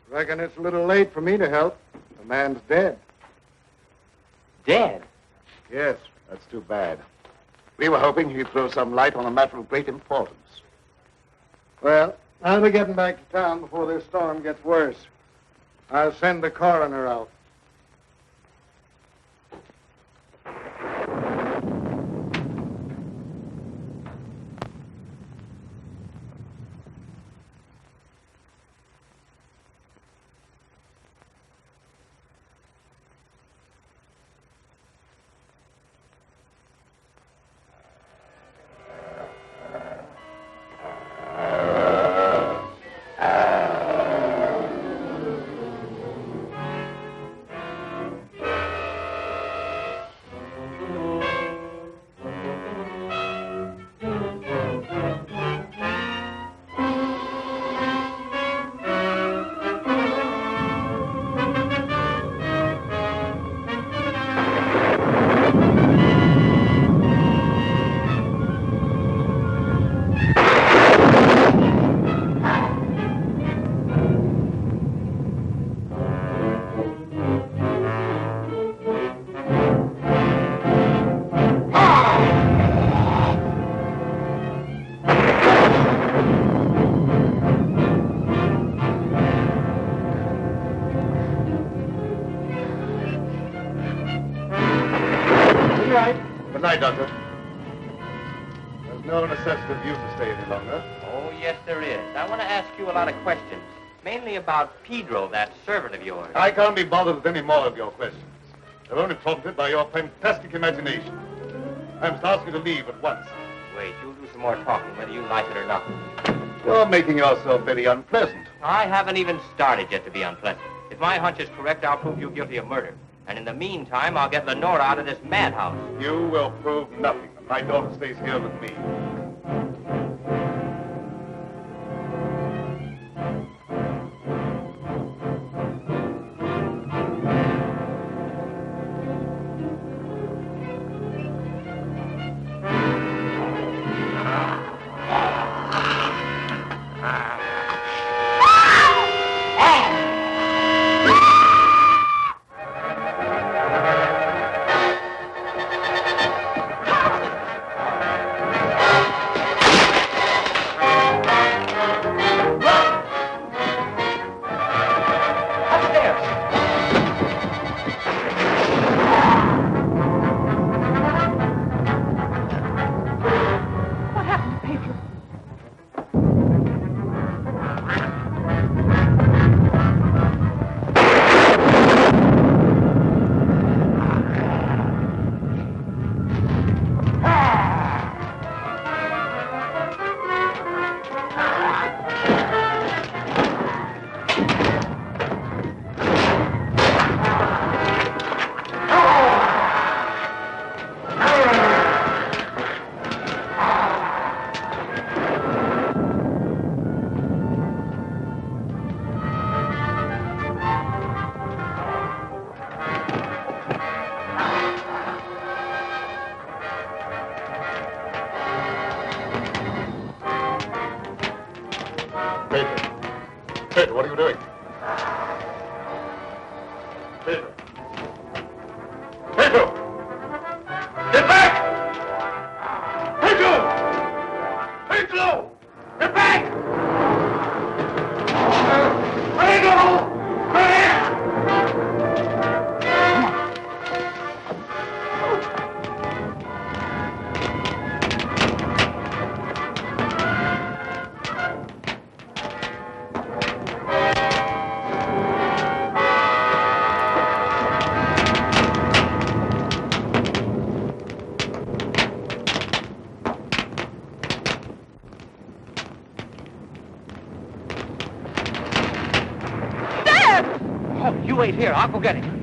Reckon it's a little late for me to help. The man's dead. Dead? Yes, that's too bad. We were hoping he'd throw some light on a matter of great importance. Well, I'll be getting back to town before this storm gets worse. I'll send the coroner out. Good night, Doctor. There's no necessity for you to stay any longer. Oh, yes, there is. I want to ask you a lot of questions, mainly about Pedro, that servant of yours. I can't be bothered with any more of your questions. They're only prompted by your fantastic imagination. I must ask you to leave at once. Wait, you'll do some more talking, whether you like it or not. You're making yourself very unpleasant. I haven't even started yet to be unpleasant. If my hunch is correct, I'll prove you guilty of murder. And in the meantime, I'll get Lenora out of this madhouse. You will prove nothing. My daughter stays here with me. Pedro, what are you doing? Pedro. Pedro! Get back! Pedro! Pedro! Get back! Pedro! You wait here. I'll go get him.